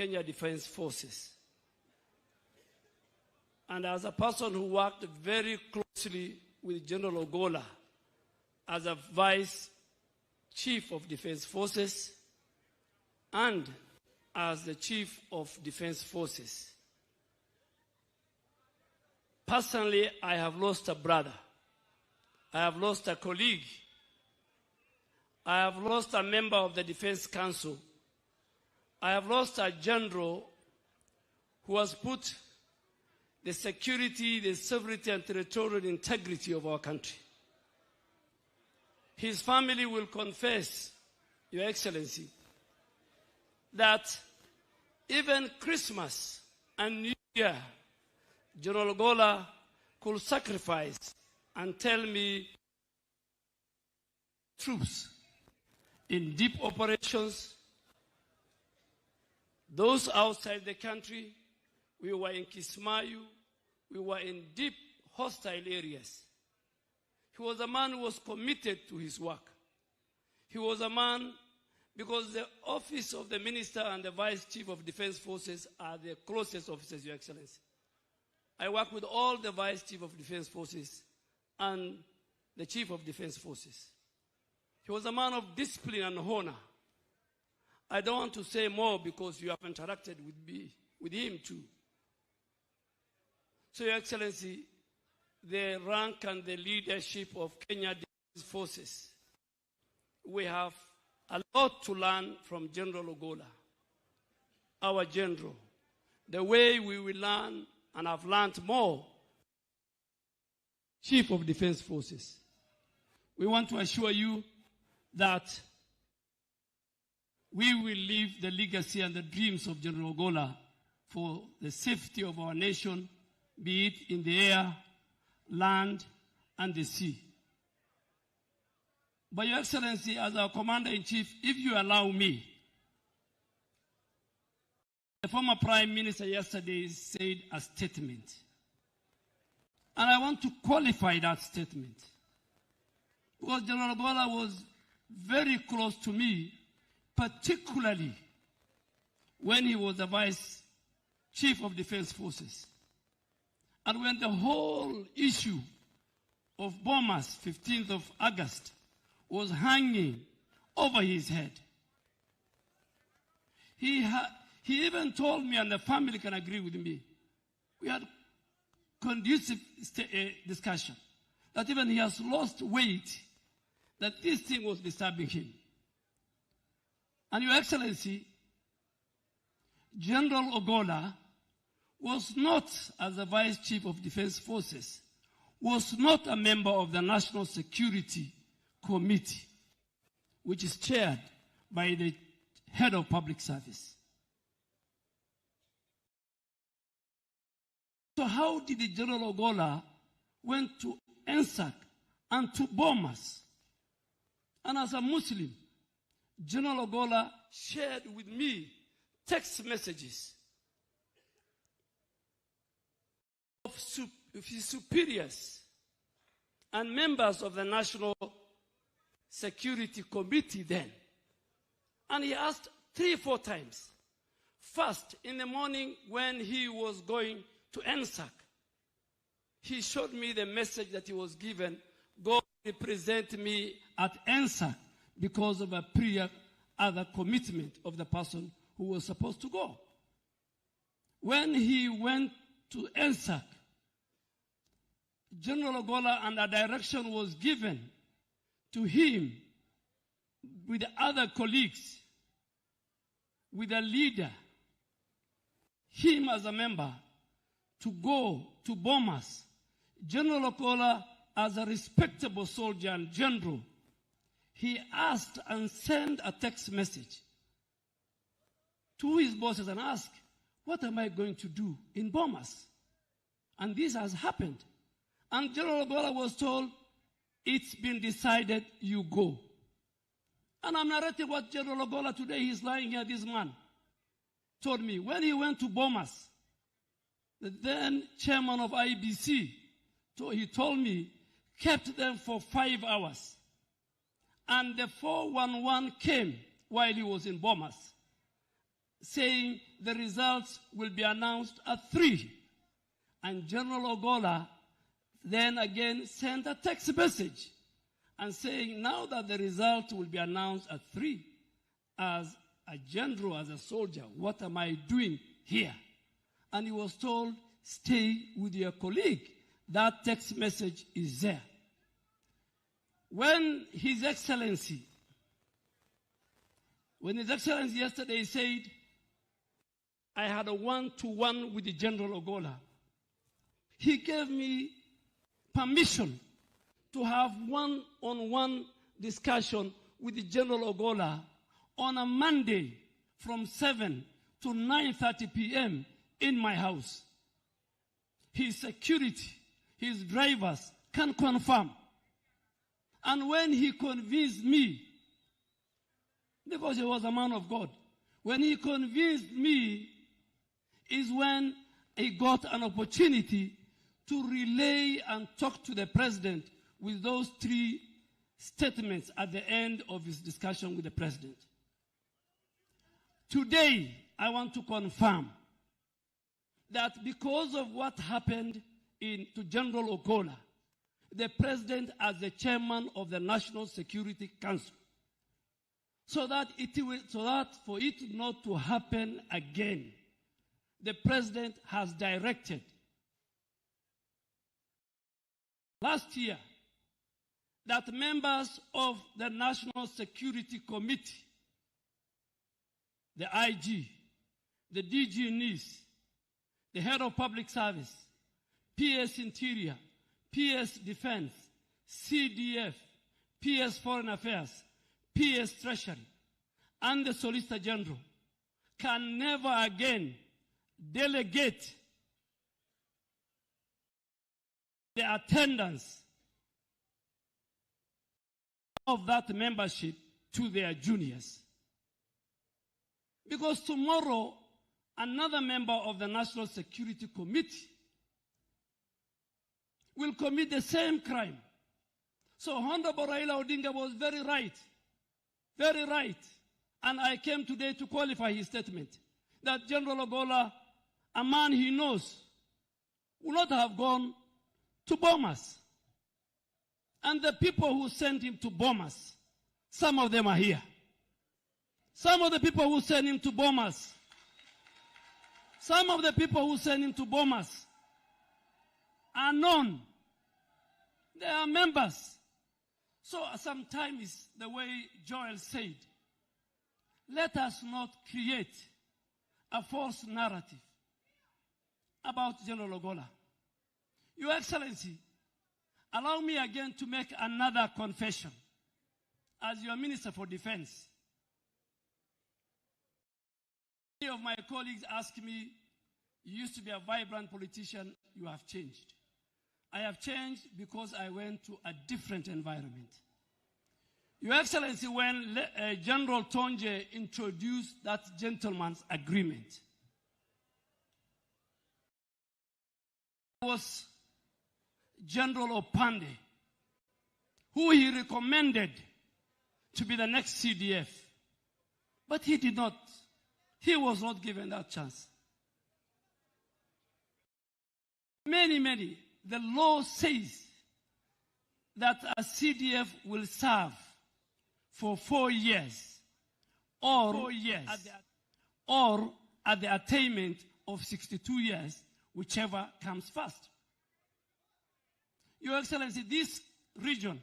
Kenya Defense Forces. And as a person who worked very closely with General Ogola as a Vice Chief of Defense Forces and as the Chief of Defense Forces, personally, I have lost a brother. I have lost a colleague. I have lost a member of the Defense Council. I have lost a general who has put the security, the sovereignty, and territorial integrity of our country. His family will confess, Your Excellency, that even Christmas and New Year, General Ogola could sacrifice and tell me troops in deep operations, those outside the country. We were in Kismayu, we were in deep hostile areas. He was a man who was committed to his work. He was a man, because the office of the Minister and the Vice Chief of Defense Forces are the closest officers, Your Excellency. I work with all the Vice Chief of Defense Forces and the Chief of Defense Forces. He was a man of discipline and honor. I don't want to say more because you have interacted with him too. So, Your Excellency, the rank and the leadership of Kenya Defense Forces, we have a lot to learn from General Ogola, our general. The way we will learn, and have learned more, Chief of Defense Forces. We want to assure you that we will leave the legacy and the dreams of General Ogola for the safety of our nation, be it in the air, land, and the sea. But Your Excellency, as our Commander-in-Chief, if you allow me, the former Prime Minister yesterday said a statement. And I want to qualify that statement. Because General Ogola was very close to me, particularly when he was the Vice Chief of Defense Forces. And when the whole issue of bombers, 15th of August, was hanging over his head, he even told me, and the family can agree with me, we had conducive discussion, that even he has lost weight, that this thing was disturbing him. And Your Excellency, General Ogola was not, as the Vice Chief of Defense Forces, was not a member of the National Security Committee, which is chaired by the Head of Public Service. So how did the General Ogola went to NSAC and to bombers? And as a Muslim, General Ogola shared with me text messages of his superiors and members of the National Security Committee then. And he asked 3 or 4 times. First, in the morning when he was going to NSAC, he showed me the message that he was given, go represent me at NSAC, because of a prior other commitment of the person who was supposed to go. When he went to NSAC, General Ogola, and a direction was given to him with other colleagues, with a leader, him as a member, to go to bombers. General Ogola, as a respectable soldier and general, he asked and sent a text message to his bosses and asked, what am I going to do in bombers? And this has happened. And General Ogola was told, it's been decided, you go. And I'm narrating what General Ogola today, he's lying here, this man, told me. When he went to bombers, the then chairman of IBC, he told me, kept them for 5 hours. And the 411 came while he was in bombers. saying the results will be announced at 3. And General Ogola then again sent a text message and saying, now that the result will be announced at 3, as a general, as a soldier, what am I doing here? And he was told, stay with your colleague. That text message is there. When His Excellency yesterday said, I had a one-to-one with the General Ogola, he gave me permission to have one-on-one discussion with the General Ogola on a Monday from 7 to 9:30 p.m. in my house. His security, his drivers can confirm. And when he convinced me, because he was a man of God, when he convinced me is when he got an opportunity to relay and talk to the president with those 3 statements at the end of his discussion with the president. Today, I want to confirm that because of what happened to General Ogola, the president as the chairman of the National Security Council, so that for it not to happen again, the president has directed last year that members of the National Security Committee, the IG, the DG NIS, the head of public service, PS Interior, PS Defense, CDF, PS Foreign Affairs, PS Treasury, and the Solicitor General can never again delegate the attendance of that membership to their juniors. Because tomorrow, another member of the National Security Committee will commit the same crime. So Honorable Raila Odinga was very right. Very right. And I came today to qualify his statement that General Ogola, a man he knows, would not have gone to bomb us. And the people who sent him to bomb us, some of them are here. Some of the people who sent him to bomb us, some of the people who sent him to bomb us are known. They are members. So sometimes, the way Joel said, let us not create a false narrative about General Ogola. Your Excellency, allow me again to make another confession as your Minister for Defense. Many of my colleagues ask me, you used to be a vibrant politician, you have changed. I have changed because I went to a different environment. Your Excellency, when General Tonje introduced that gentleman's agreement, it was General Opande, who he recommended to be the next CDF. But he did not. He was not given that chance. Many. The law says that a CDF will serve for 4 years or at the attainment of 62 years, whichever comes first. Your Excellency, this region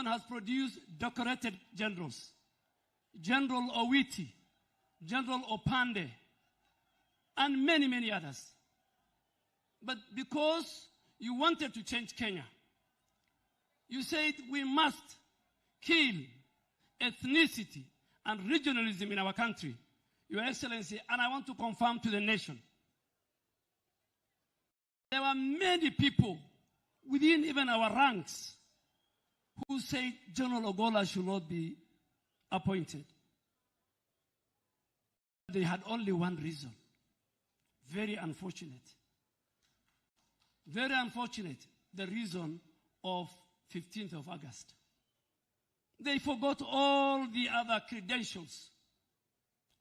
has produced decorated generals. General Owiti, General Opande, and many others. But because you wanted to change Kenya, you said we must kill ethnicity and regionalism in our country. Your Excellency, and I want to confirm to the nation, there were many people within even our ranks who said General Ogola should not be appointed. They had only one reason. Very unfortunate. Very unfortunate, the reason of 15th of August. They forgot all the other credentials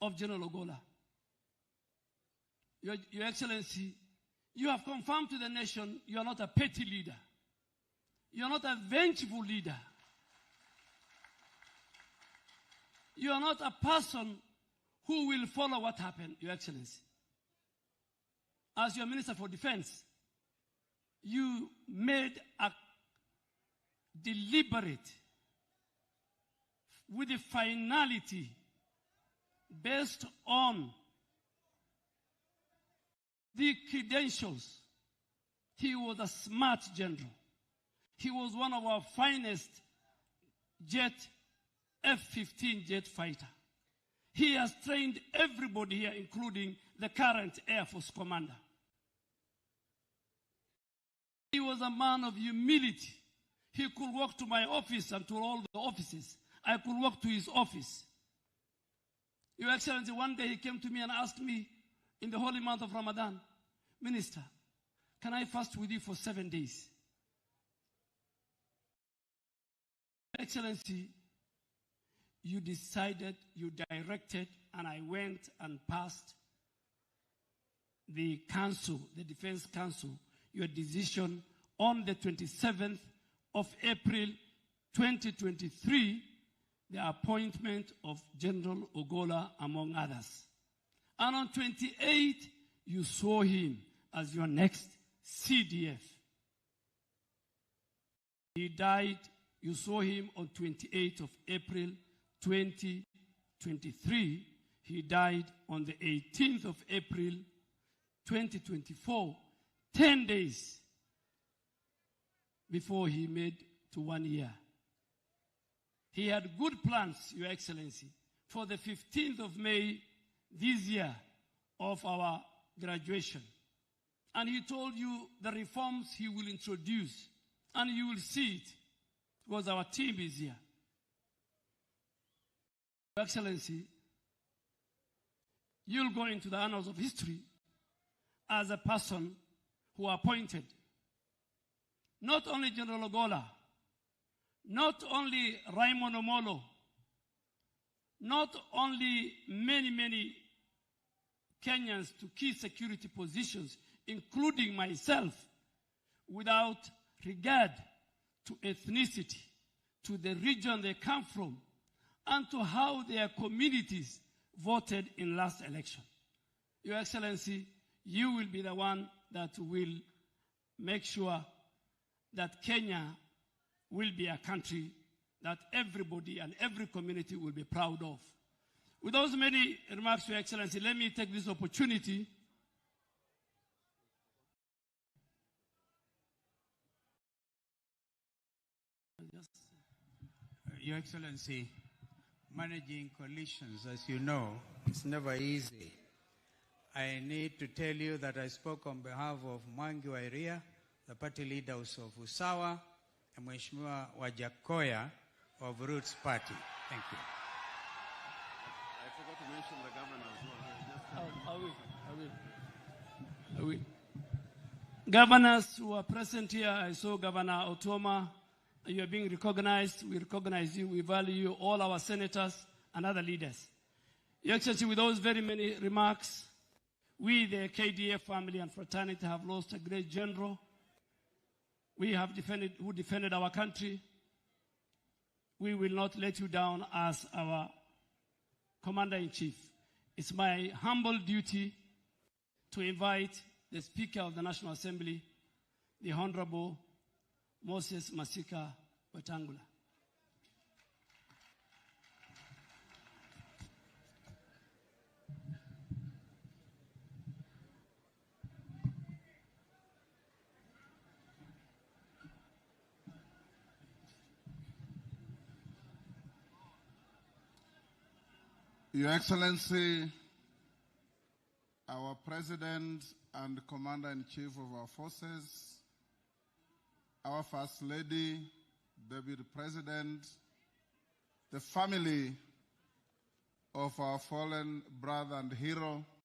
of General Ogola. Your Excellency, you have confirmed to the nation you are not a petty leader. You are not a vengeful leader. You are not a person who will follow what happened, Your Excellency. As your Minister for Defense, you made a deliberate, with a finality based on the credentials. He was a smart general. He was one of our finest F-15 jet fighter. He has trained everybody here, including the current Air Force commander. He was a man of humility. He could walk to my office and to all the offices. I could walk to his office. Your Excellency, one day he came to me and asked me in the holy month of Ramadan, Minister, can I fast with you for 7 days? Your Excellency, you decided, you directed, and I went and passed the council, the Defense Council, your decision on the 27th of April 2023, the appointment of General Ogola, among others. And on 28th, you saw him as your next CDF. He died, you saw him on 28th of April 2023. He died on the 18th of April 2024, 10 days before he made to 1 year. He had good plans, Your Excellency, for the 15th of May this year of our graduation. And he told you the reforms he will introduce, and you will see it, because our team is here. Your Excellency, you'll go into the annals of history as a person who appointed not only General Ogola, not only Raymond Omolo, not only many Kenyans to key security positions, including myself, without regard to ethnicity, to the region they come from, and to how their communities voted in last election. Your Excellency, you will be the one that will make sure that Kenya will be a country that everybody and every community will be proud of. With those many remarks, Your Excellency, let me take this opportunity Your Excellency, managing coalitions, as you know, it's never easy. I need to tell you that I spoke on behalf of Mwangi wa Iria, the party leaders of Usawa, and Mheshimiwa Wajakoya of Roots Party. Thank you. I forgot to mention the governor as well. I will. Governors who are present here, I saw Governor Otoma. You are being recognized. We recognize you. We value you, all our senators and other leaders. Your Excellency, with those very many remarks, we, the KDF family and fraternity, have lost a great general. We have who defended our country. We will not let you down as our Commander-in-Chief. It's my humble duty to invite the Speaker of the National Assembly, the Honorable Moses Masika Wetangula. Your Excellency, our President and Commander-in-Chief of our forces, our First Lady, Deputy President, the family of our fallen brother and hero,